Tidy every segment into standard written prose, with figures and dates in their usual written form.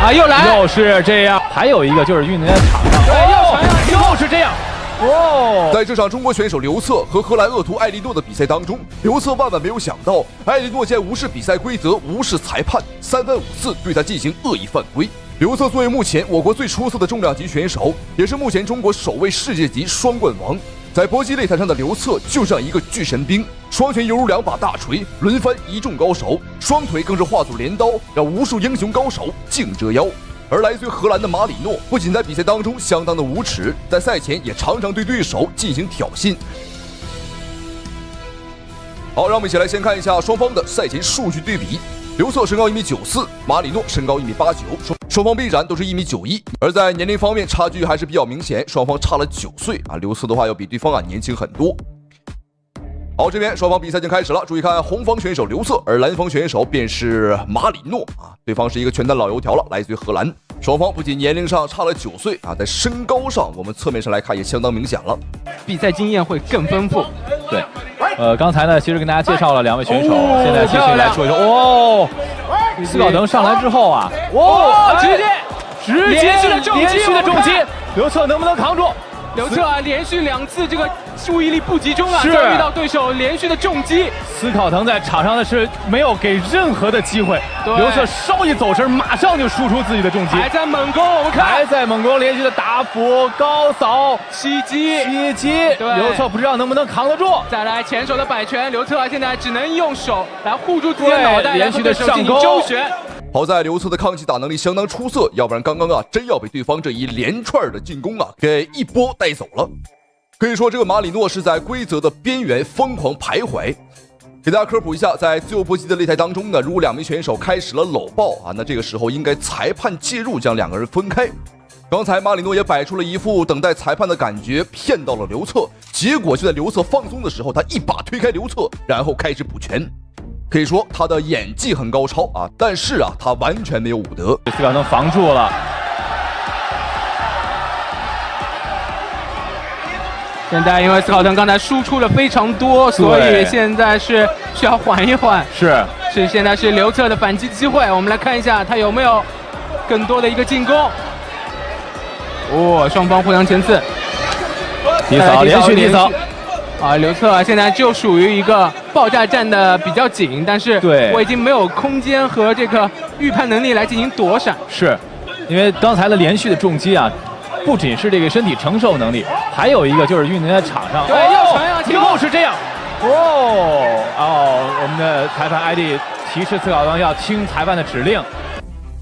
啊，又來，又是這樣。還有一個就是運動員場上，對，又是這樣。哦，在這場中國選手劉策和荷蘭惡徒艾利諾的比賽當中，劉策萬萬沒有想到，艾利諾竟然無視比賽規則，無視裁判，三番五次對他進行惡意犯規。劉策作為目前我國最出色的重量級選手，也是目前中國首位世界級雙冠王。在搏擊擂台上的劉策就像一個巨神兵，雙拳猶如兩把大錘，輪番一眾高手，雙腿更是化作鐮刀，讓無數英雄高手競折腰。而來自於荷蘭的馬里諾，不僅在比賽當中相當的無恥，在賽前也常常對對手進行挑釁。好，讓我們一起來先看一下双方的賽前數據對比。劉策身高1.94米，馬里諾身高1.89米，雙方臂展都是1.91米。而在年齡方面差距還是比較明顯，雙方差了9歲啊。劉策的話要比對方年輕很多。好，這邊雙方比賽已經開始了。注意看，紅方選手劉策，而藍方選手便是馬里諾啊。對方是一個拳壇老油條了，來自於荷蘭。雙方不僅年齡上差了9歲啊，在身高上，我們側面上來看也相當明顯了。比賽經驗會更豐富。對，剛才呢，其實跟大家介紹了2位選手，現在繼續來說一說。哦，斯考滕上來之後啊，直接連續的重擊，劉策能不能扛住？劉策啊，連續2次这個注意力不集中啊，遭遇到對手連續的重擊。斯考滕在場上的是沒有給任何的機會，劉策稍一走神，馬上就輸出自己的重擊，還在猛攻，我們看還在猛攻，連續的打俯、高掃、襲擊，劉策不知道能不能扛得住。再來前手的擺拳，劉策現在只能用手來護住自己的腦袋，連續的上勾周旋。好在劉策的抗擊打能力相當出色，要不然刚剛真要被對方這一連串的進攻給一波帶走了。可以說這個馬里諾是在規則的邊緣瘋狂徘徊。給大家科普一下，在自由搏擊的擂台當中呢，如果2名選手開始了摟抱啊，那這個時候應該裁判介入將2個人分開。剛才馬里諾也擺出了一副等待裁判的感覺，騙到了劉策，結果就在劉策放鬆的時候，他一把推開劉策，然後開始補拳。可以說他的演技很高超啊，但是他完全沒有武德。斯考滕防住了。現在因為斯考滕剛才輸出了非常多，所以現在是需要緩一緩。現在是劉策的反擊機會，我們來看一下他有沒有更多的一個進攻。雙方互相前刺，連續低掃。劉策現在就屬於一個爆炸站的比較緊，但是我已經沒有空間和這個預判能力來進行躲閃。是，因為剛才的連續的重擊啊，不僅是這個身體承受能力，還有一個就是運動員場上，又是這樣。我們的裁判艾迪提示斯考滕要聽裁判的指令。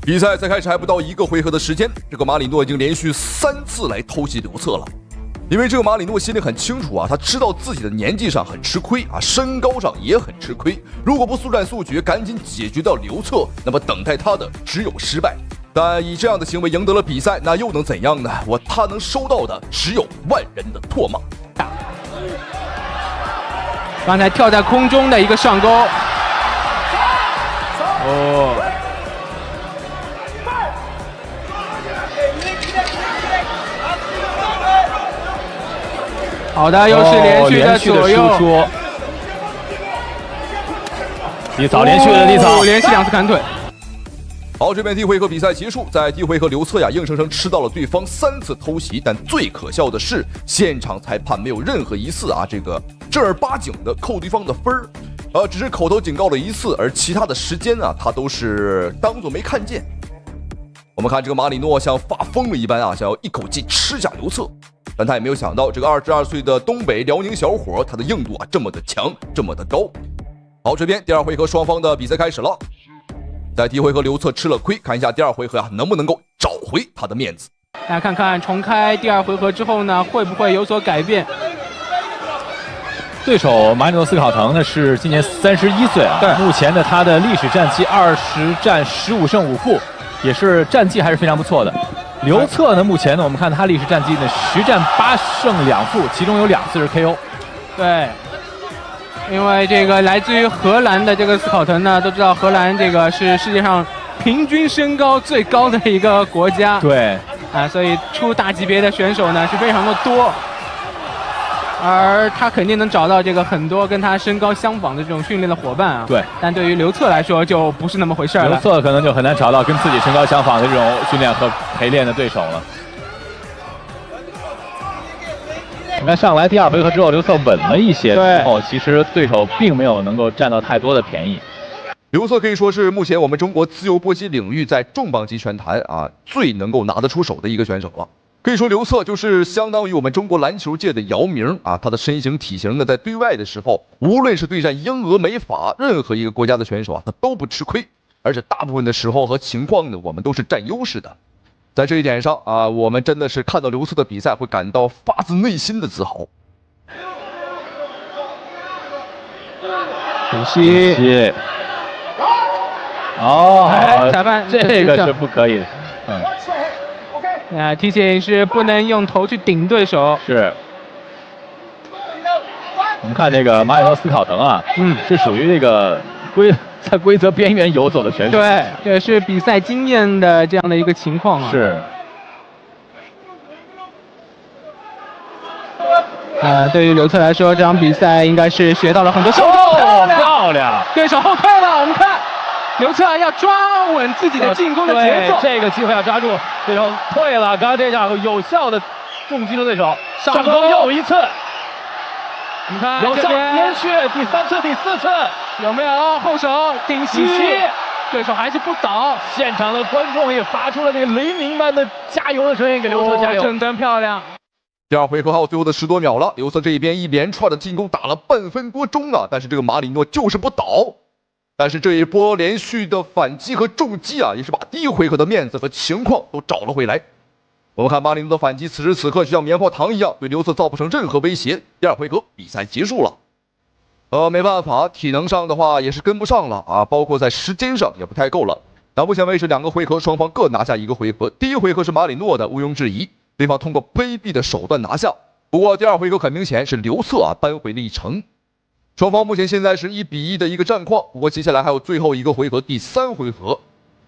比賽才開始還不到1個回合的時間，這個馬里諾已經連續3次來偷襲劉策了。因為這個馬里諾心裡很清楚啊，他知道自己的年紀上很吃虧啊，身高上也很吃虧。如果不速戰速決，趕緊解決掉劉策，那麼等待他的只有失敗。但以這樣的行為贏得了比賽，那又能怎樣呢？他能收到的只有萬人的唾罵。剛才跳在空中的一個上勾。好的，又是連續的左右輸出，低掃，連續的低掃，連續2次砍腿。好，這邊第1回合比賽結束，在第1回合劉策硬生生吃到了對方3次偷襲，但最可笑的是，現場裁判沒有任何一次這個正兒八經的扣對方的分兒，只是口頭警告了1次，而其他的時間他都是當作沒看見。我們看這個馬里諾像發瘋了一般想要一口氣吃下劉策。但他也沒有想到，這個22歲的東北遼寧小伙，他的硬度這麼的強，這麼的高。好，這邊第2回合雙方的比賽開始了。在第1回合劉策吃了虧，看一下第2回合能不能夠找回他的面子。大家看看重開第2回合之後呢，會不會有所改變？對手馬里諾斯考滕呢是今年31歲啊，目前的他的歷史戰績20戰15勝5負，也是戰績還是非常不錯的。劉策呢，目前呢，我們看他歷史戰績呢10戰8勝2負，其中有2次是 KO。對，因為這個來自於荷蘭的這個斯考滕呢，都知道荷蘭這個是世界上平均身高最高的一個國家。對，所以出大級別的選手呢是非常的多。而他肯定能找到这个很多跟他身高相仿的这种训练的伙伴啊。对，但对于刘策来说就不是那么回事了。刘策可能就很难找到跟自己身高相仿的这种训练和陪练的对手了。你看上来第2回合之后，刘策稳了一些，之后其實對手並沒有能夠佔到太多的便宜。劉策可以說是目前我們中國自由搏擊領域在重磅級拳壇啊最能夠拿得出手的一個選手了。可以說劉策就是相當於我們中國籃球界的姚明啊，他的身形體型呢，在對外的時候，無論是對戰英俄美法任何一個國家的選手啊，他都不吃虧，而且大部分的時候和情況呢，我們都是佔優勢的。在這一點上啊，我們真的是看到劉策的比賽會感到發自內心的自豪。主席，哦，裁判這個是不可以的。提醒是不能用頭去頂對手。是。我們看這個馬里諾斯考滕啊，是屬於這個在規則邊緣游走的選手。對，這是比賽經驗的這樣的一個情況啊。是。對於劉策來說，這場比賽應該是學到了很多。漂亮！對手後退了，我們看劉策要抓穩自己的進攻的節奏。這個機會要抓住，對手退了。剛剛這下有效的重擊了對手，上攻又一次。你看，有效連續第3次、第4次，有沒有後手頂膝？對手還是不倒。現場的觀眾也發出了那個雷鳴般的加油的聲音，給劉策加油，真漂亮。第2回合還有最後的10多秒了，劉策這一邊一連串的進攻打了半分多鐘啊，但是這個馬里諾就是不倒。但是這一波連續的反擊和重擊啊，也是把第1回合的面子和情況都找了回來。我們看馬里諾的反擊，此時此刻就像棉花糖一樣，對劉策造不成任何威脅。第2回合比賽結束了。沒辦法，體能上的話也是跟不上了啊，包括在時間上也不太夠了。到目前為止2個回合雙方各拿下1個回合，第1回合是馬里諾的毋庸置疑，對方通過卑鄙的手段拿下。不過第2回合很明顯是劉策啊扳回了一城。雙方目前現在是1比1的一個戰況，不過接下來還有最後1個回合，第3回合。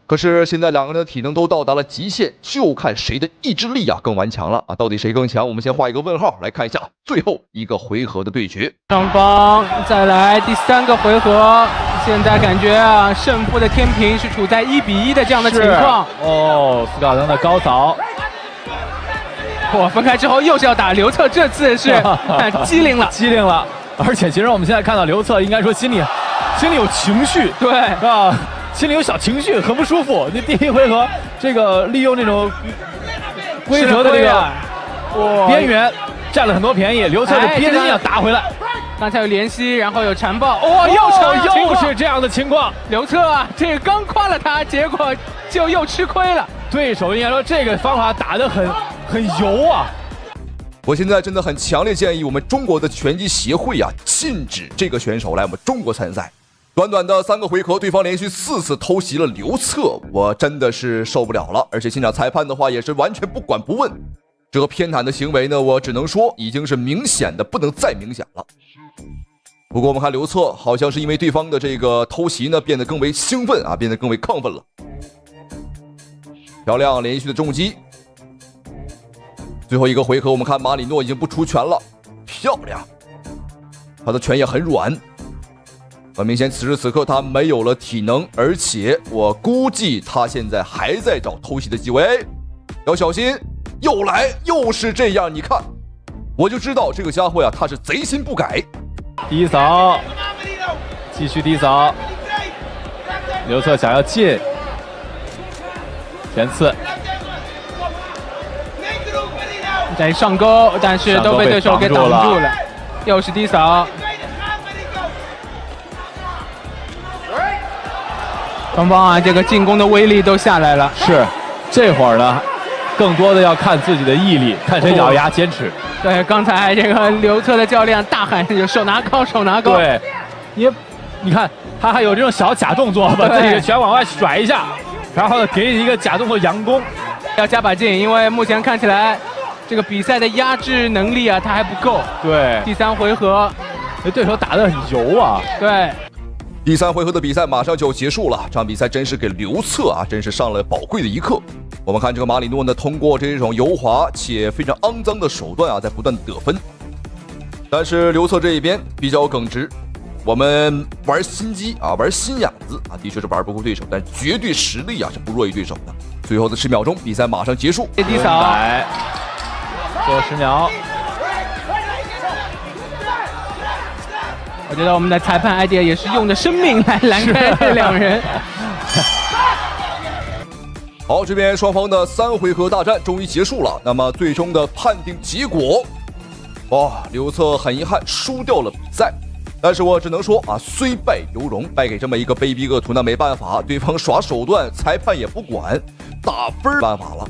可是現在2個人的體能都到達了極限，就看誰的意志力啊更頑強了啊！到底誰更強？我們先畫一個問號，來看一下最後1個回合的對決。雙方再來第3個回合，現在感覺啊勝負的天平是處在1比1的這樣的情況。哦，斯考滕的高掃。分開之後又是要打劉策，這次是機靈了，機靈了。而且其實我們現在看到劉策應該說心裡有情緒，對啊，心裡有小情緒，很不舒服。那第1回合這個利用這種規則的這個邊緣佔了很多便宜，劉策的邊刃要打回來。剛才有連吸，然後有纏抱，又是這樣的情況。劉策啊，這個剛誇了他，結果就又吃虧了。對手應該說這個方法打得很油啊。我現在真的很強烈建議我們中國的拳擊協會啊，禁止這個選手來我們中國參賽。短短的3個回合，對方連續4次偷襲了劉策，我真的是受不了了。而且現場裁判的話也是完全不管不問，這個偏袒的行為呢，我只能說已經是明顯的不能再明顯了。不過我們看劉策好像是因為對方的這個偷襲呢，變得更為興奮啊，變得更為亢奮了。漂亮連續的重擊。最後1個回合，我們看馬里諾已經不出拳了，漂亮，他的拳也很軟。很明顯，此時此刻他沒有了體能，而且我估計他現在還在找偷襲的機會，要小心。又來，又是這樣，你看，我就知道這個家伙呀，他是賊心不改。低掃，繼續低掃，劉策想要進，前刺。在上鈎，但是都被對手給擋住了。又是低掃。雙方啊，這個進攻的威力都下來了。是，這會兒呢，更多的要看自己的毅力，看誰咬牙堅持。對，剛才這個劉策的教練大喊就手拿高，手拿高。對，你看他還有這種小假動作，把自己的拳往外甩一下，然後給你一個假動作佯攻，要加把勁，因為目前看起來。這個比賽的壓制能力啊，他還不夠。對，第3回合，對手打得很油啊。對，第3回合的比賽馬上就要結束了，這場比賽真是給劉策啊，真是上了寶貴的一課。我們看這個馬里諾呢，通過這種油滑且非常骯髒的手段啊，在不斷得分。但是刘策這一邊比較耿直，我們玩心機啊，玩心眼子啊，的確是玩不過對手，但絕對實力啊是不弱於對手的。最後的10秒鐘，比賽馬上結束。低掃，最後10秒。我覺得我們的裁判 idea 也是用的生命來攔開這兩人。好，這邊雙方的3回合大戰終於結束了。那麼最終的判定結果，哇，劉策很遺憾輸掉了比賽。但是我只能說啊，雖敗猶榮，敗給這麼一個卑鄙惡徒那沒辦法，對方耍手段，裁判也不管，打分沒辦法了。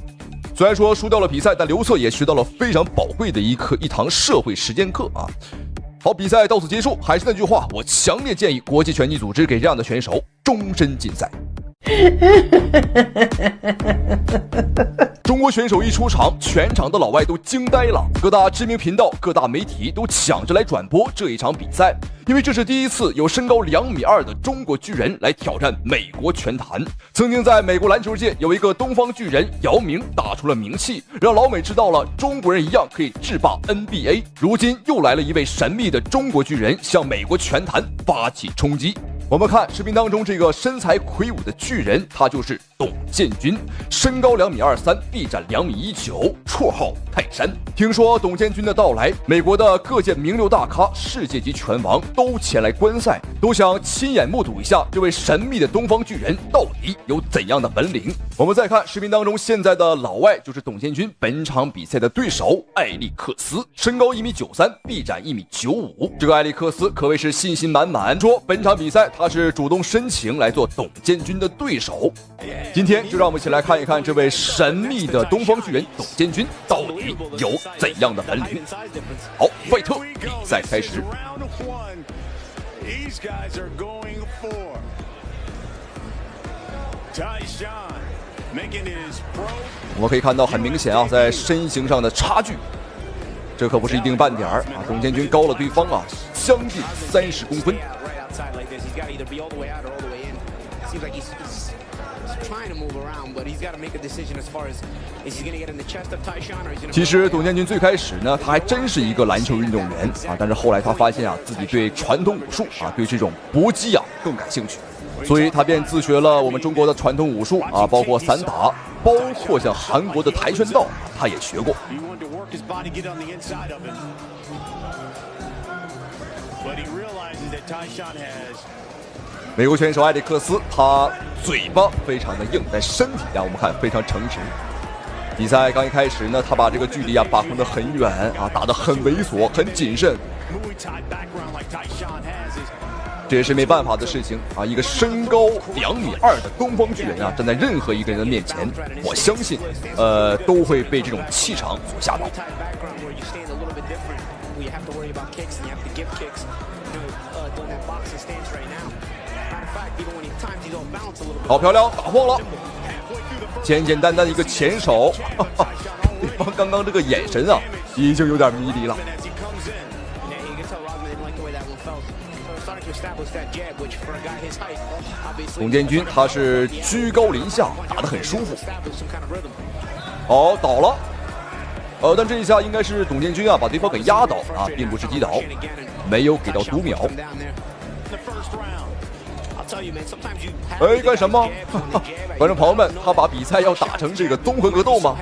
雖然說輸掉了比賽，但劉策也學到了非常寶貴的一堂社會實踐課啊。好，比賽到此結束。還是那句話，我強烈建議国際拳擊組織給這樣的選手終身禁賽。中國選手一出場，全場的老外都驚呆了，各大知名頻道、各大媒體都搶着來轉播這一場比賽，因為這是第一次有身高2.2米的中國巨人來挑戰美國拳壇。曾經在美國籃球界有一個東方巨人姚明打出了名氣，讓老美知道了中國人一樣可以制霸 NBA。如今又來了一位神秘的中國巨人，向美國拳壇發起衝擊。我們看視頻當中這個身材魁梧的巨人，他就是董建軍，身高2.23米，臂展2.19米，綽號泰山。聽說董建軍的到來，美國的各界名流大咖、世界级拳王都前來觀賽，都想親眼目睹一下這位神秘的東方巨人到底有怎樣的本領。我們再看視頻當中現在的老外，就是董建軍本場比賽的對手艾利克斯，身高1.93米，臂展1.95米。這個艾利克斯可謂是信心滿滿，說本場比賽他是主動申請來做董建軍的對手。今天就讓我們一起來看一看這位神秘的東方巨人董建軍到底有怎樣的本領。好，费特比賽開始。我們可以看到很明顯啊，在身形上的差距，這可不是一丁半點兒啊！董建軍高了對方啊將近30公分。其實董建軍最開始呢，他還真是一個籃球運動員啊，但是後來他發現啊，自己對傳統武術啊，對這種搏擊啊更感興趣，所以他便自學了我們中國的傳統武術啊，包括散打，包括像韓國的跆拳道，他也學過。美國選手艾利克斯，他嘴巴非常的硬，但身體啊，我们看非常诚实。比赛刚一開始呢，他把這個距離啊把控得很遠啊，打得很猥瑣，很謹慎。這也是沒辦法的事情啊！一個身高2.2米的東方巨人啊，站在任何一個人的面前，我相信，都會被這種氣場所嚇到。好漂亮，打晃了，簡簡單單的一個前手，對方剛剛這個眼神啊，已經有點迷離了。董建軍他是居高臨下，打得很舒服。好，倒了。但這一下應該是董建軍啊把對方給壓倒啊，並不是擊倒，沒有給到讀秒。哎，幹什麼？觀眾朋友們，他把比賽要打成這個綜合格鬥嗎？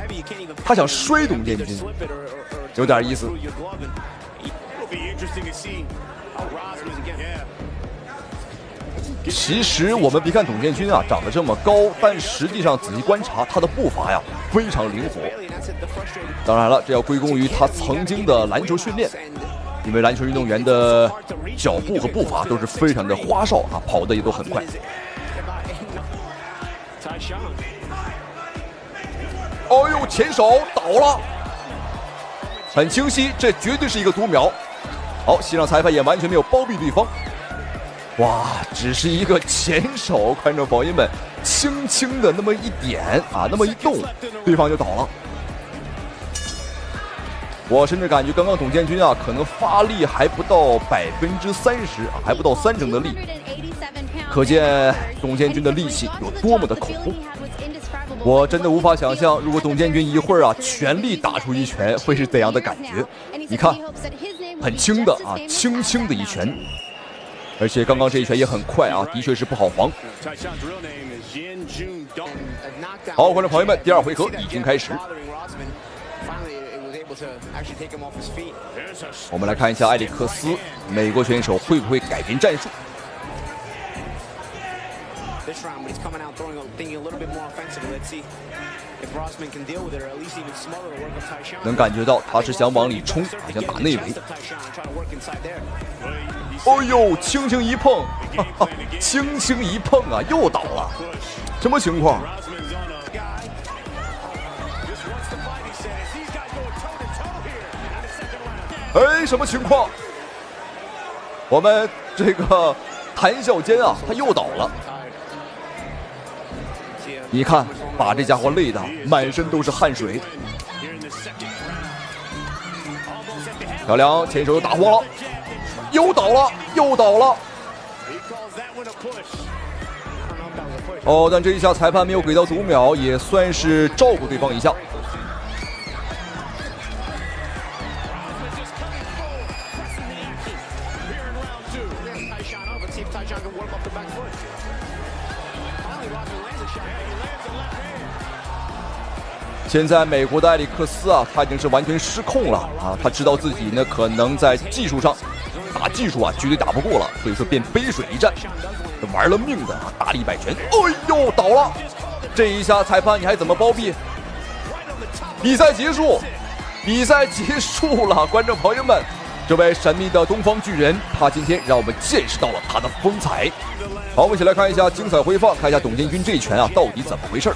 他想摔董建軍，有點意思。其實我們別看董建軍啊長得這麼高，但實際上仔細觀察他的步伐呀非常靈活。當然了，這要歸功於他曾經的籃球訓練，因為籃球運動員的腳步和步伐都是非常的花哨啊，跑得也都很快。哦呦，前手倒了，很清晰，這絕對是一個讀秒。好，現場裁判也完全沒有包庇對方。哇，只是一個前手，觀眾朋友們，輕輕的那麼一點啊，那麼一動，對方就倒了。我甚至感覺剛剛董建軍啊，可能發力還不到30%啊，還不到30%的力，可見董建軍的力氣有多麼的恐怖。我真的無法想象，如果董建軍一會兒啊全力打出一拳，會是怎樣的感覺。你看，很輕的啊，輕輕的一拳，而且剛剛這一拳也很快啊，的確是不好防。好，觀眾朋友們，第二回合已經開始。我們來看一下艾利克斯，美國選手會不會改變戰術？能感覺到他是想往裡衝，好像打內圍。哦呦，輕輕一碰，哈哈，輕輕一碰啊，又倒了，什麼情況？哎，什麼情況？我們這個談笑間啊，他又倒了。你看，把這家伙累得滿身都是汗水。漂亮，前手又打火了，又倒了，又倒了。哦，但這一下裁判沒有給到读秒，也算是照顧對方一下。现在美国的艾利克斯啊，他已经是完全失控了啊！他知道自己呢可能在技術上打技術啊，絕對打不過了，所以說便背水一戰，玩了命的啊，打了100拳，哎呦倒了！這一下裁判你還怎麼包庇？比賽結束，比賽結束了，觀眾朋友們，這位神秘的東方巨人，他今天讓我們見識到了他的風采。好，我們一起來看一下精彩回放，看一下董建軍這一拳啊到底怎麼回事。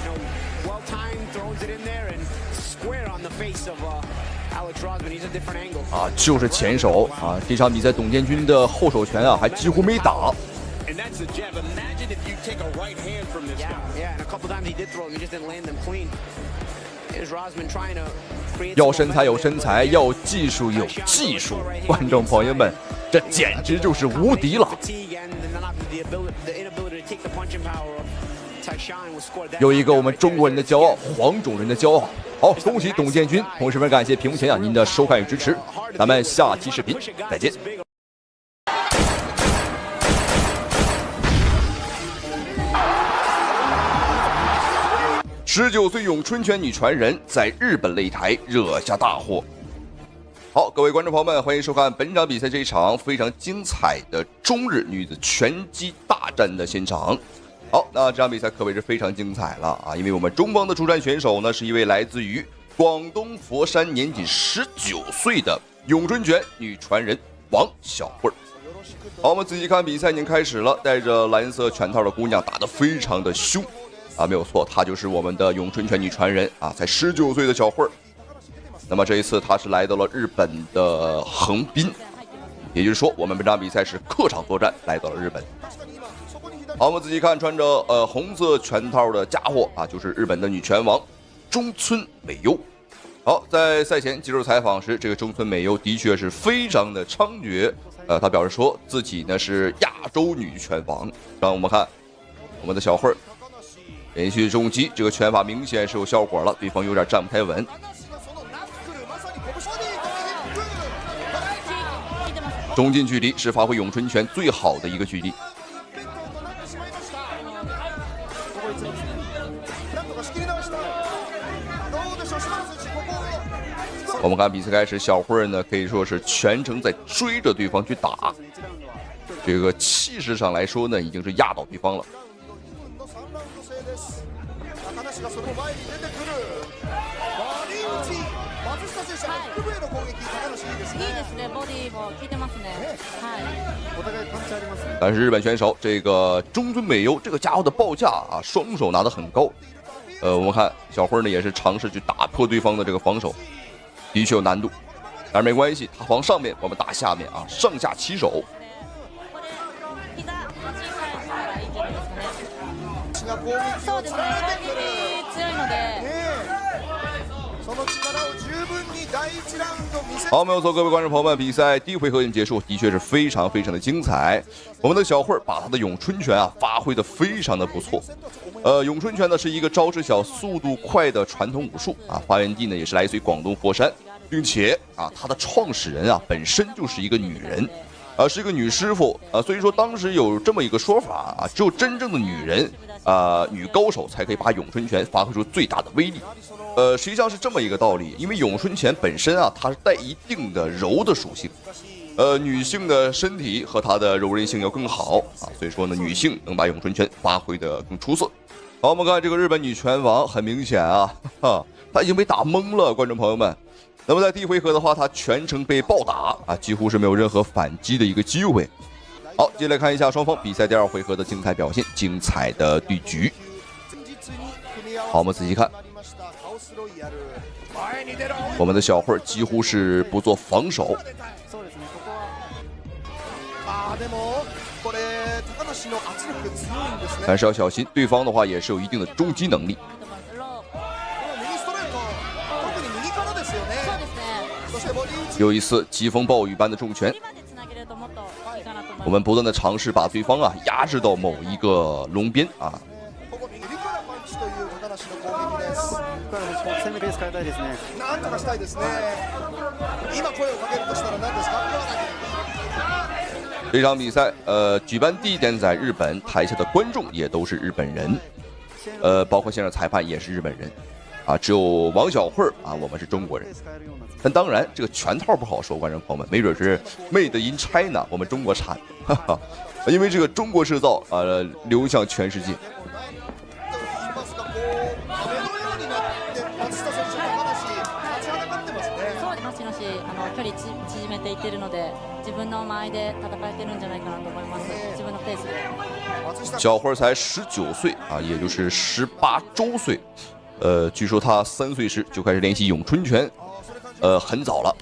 啊，就是前手啊！這場比賽董建軍的後手拳啊，還幾乎沒打。要身材有身材，要技術有技術，觀眾朋友們，這簡直就是無敵了！有一個我們中國人的驕傲，黃種人的驕傲。好，恭喜董建軍！同時非常感謝屏幕前啊您的收看與支持，咱們下期視頻再見。19歲詠春拳女傳人在日本擂台惹下大禍。好，各位觀眾朋友們，歡迎收看本場比賽這一場非常精彩的中日女子拳擊大戰的現場。好，那這場比賽可謂是非常精彩了啊！因為我們中方的出戰選手呢，是一位來自於廣東佛山，年僅19歲的詠春拳女傳人王小慧。好，我們仔細看比賽已經開始了，帶着藍色拳套的姑娘打得非常的兇啊，沒有錯，她就是我們的詠春拳女傳人啊，才19歲的小慧。那麼這一次她是來到了日本的橫濱，也就是說我們本場比賽是客場作戰，來到了日本。好，我們仔細看，穿着紅色拳套的家伙啊，就是日本的女拳王中村美優。好，在賽前接受採訪時，這個中村美優的確是非常的猖獗。她表示說自己呢是亞洲女拳王。讓我們看我們的小慧連續重擊，這個拳法明顯是有效果了，對方有點站不太穩。中近距離是發揮詠春拳最好的一個距離。我們看比賽開始，小慧呢可以說是全程在追着對方去打，這個氣勢上來說呢，已經是壓倒對方了。但是日本選手這個中村美優這個家伙的報價啊，雙手拿得很高。我們看小慧呢也是嘗試去打破對方的這個防守。的確有難度，但是沒關係，他防上面，我們打下面啊，上下其手。好，沒有錯，各位觀眾朋友們，比賽第一回合已經結束，的確是非常非常的精彩。我們的小慧把她的詠春拳啊發揮的非常的不錯。詠春拳呢是一個招式小、速度快的傳統武術啊，發源地呢也是來自於廣東佛山。并且啊，他的创始人啊本身就是一个女人，是一个女師傅啊，所以說當時有這麼一個說法啊，只有真正的女人女高手才可以把詠春拳發揮出最大的威力。實際上是這麼一個道理，因為詠春拳本身啊，它是帶一定的柔的屬性，女性的身體和她的柔韌性要更好啊，所以說呢，女性能把詠春拳發揮得更出色。好，我們看這個日本女拳王，很明顯啊，她已經被打懵了，觀眾朋友們。那麼在第一回合的話，她全程被暴打啊，幾乎是沒有任何反擊的一個機會。好，接下來看一下雙方比賽第二回合的精彩表現，精彩的對局。好，我們仔細看，我們的小慧幾乎是不做防守，但是要小心，對方的話也是有一定的終擊能力。又一次疾風暴雨般的重拳，我們不斷的嘗試把對方啊壓制到某一個龍邊啊。這場比賽舉辦地點在日本，台下的觀眾也都是日本人，包括現場裁判也是日本人啊，只有王小慧啊我們是中國人。但當然這個拳套不好說，觀眾朋友們，沒準是 Made in China 我們中國產的，哈哈，因為這個中國製造流向全世界。小慧才19歲啊，也就是18周歲。據說他3歲時就開始練習詠春拳，很早了。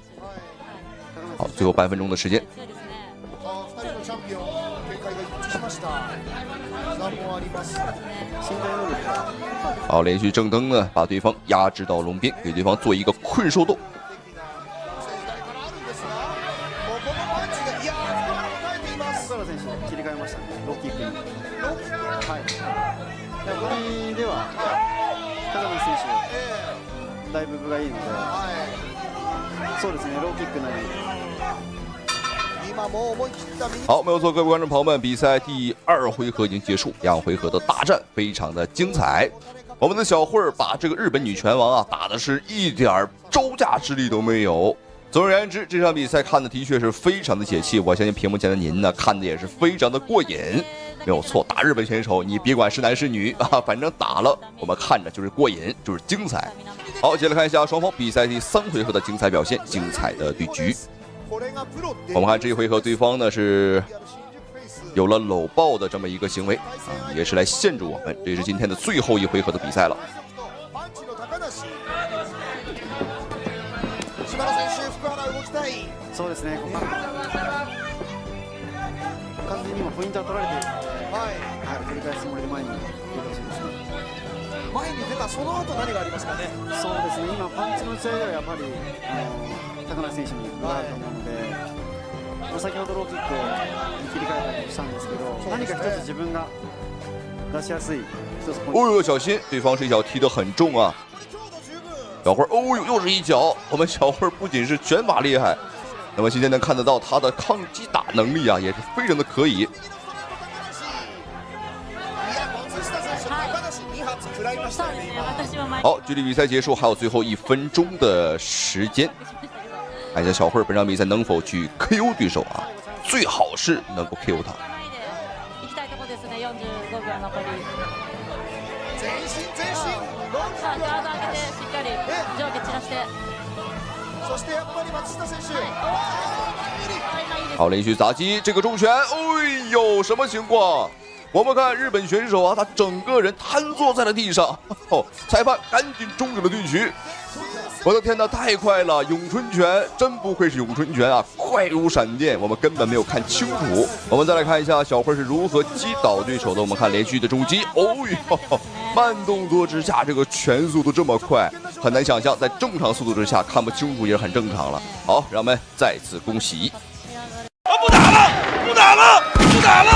好，最後半分鐘的時間。好，連續正蹬呢，把對方壓制到龍邊，給對方做一個困獸鬥。好，沒有錯，各位觀眾朋友們，比賽第2回合已經結束，2回合的大戰非常的精彩。我們的小慧把這個日本女拳王啊打的是一點招架之力都沒有。總而言之，這場比賽看的的確是非常的解氣，我相信屏幕前的您呢看的也是非常的過癮。沒有錯，打日本選手，你別管是男是女啊，反正打了我們看着就是過癮，就是精彩。好，接下來看一下雙方比賽第3回合的精彩表現，精彩的對局。我們看這一回合，對方呢是有了摟抱的這麼一個行為啊，也是來限制我們。這是今天的最後一回合的比賽了。そうですね。完全に今ポイントは取られているので、取り返すつもりで前に出てほしいですね。前に出たその後何がありますかね。そうですね。今パンチの打ち合いではやっぱり高梨選手に分があると思うので、先ほどローキックに切り替えたりしたんですけど、何か一つ自分が出しやすい一つポイント。哦呦，小心，對方這一腳踢得很重啊！小慧，哦呦，又是一腳。我們小慧不僅是拳法厲害。那麼今天能看得到他的抗擊打能力啊，也是非常的可以。好，距離比賽結束還有最後1分鐘的時間，看一下小慧本場比賽能否去 KO 對手啊，最好是能夠 KO 他。好，連續砸擊，這個重拳，哎呦，什麼情況？我們看日本選手啊，他整個人癱坐在了地上。裁判趕緊終止了對局。我的天哪，太快了！詠春拳真不愧是詠春拳啊，快如閃電，我們根本沒有看清楚。我們再來看一下小慧是如何擊倒對手的。我們看連續的重擊，哦呦，慢動作之下，這個拳速度這麼快，很難想象在正常速度之下看不清楚也是很正常了。好，讓我們再次恭喜。不打了，不打了，不打了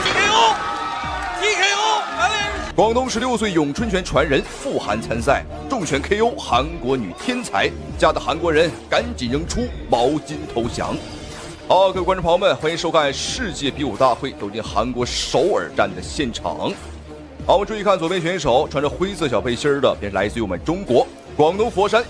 ！TKO，TKO，廣東16歲詠春拳傳人傅涵參賽，重拳 KO 韓國女天才，嚇得韓國人趕緊扔出毛巾投降。好，各位觀眾朋友們，歡迎收看世界比武大會，走進韓國首爾站的現場。好，我們注意看左邊選手穿着灰色小背心的，便是來自於我們中國廣東佛山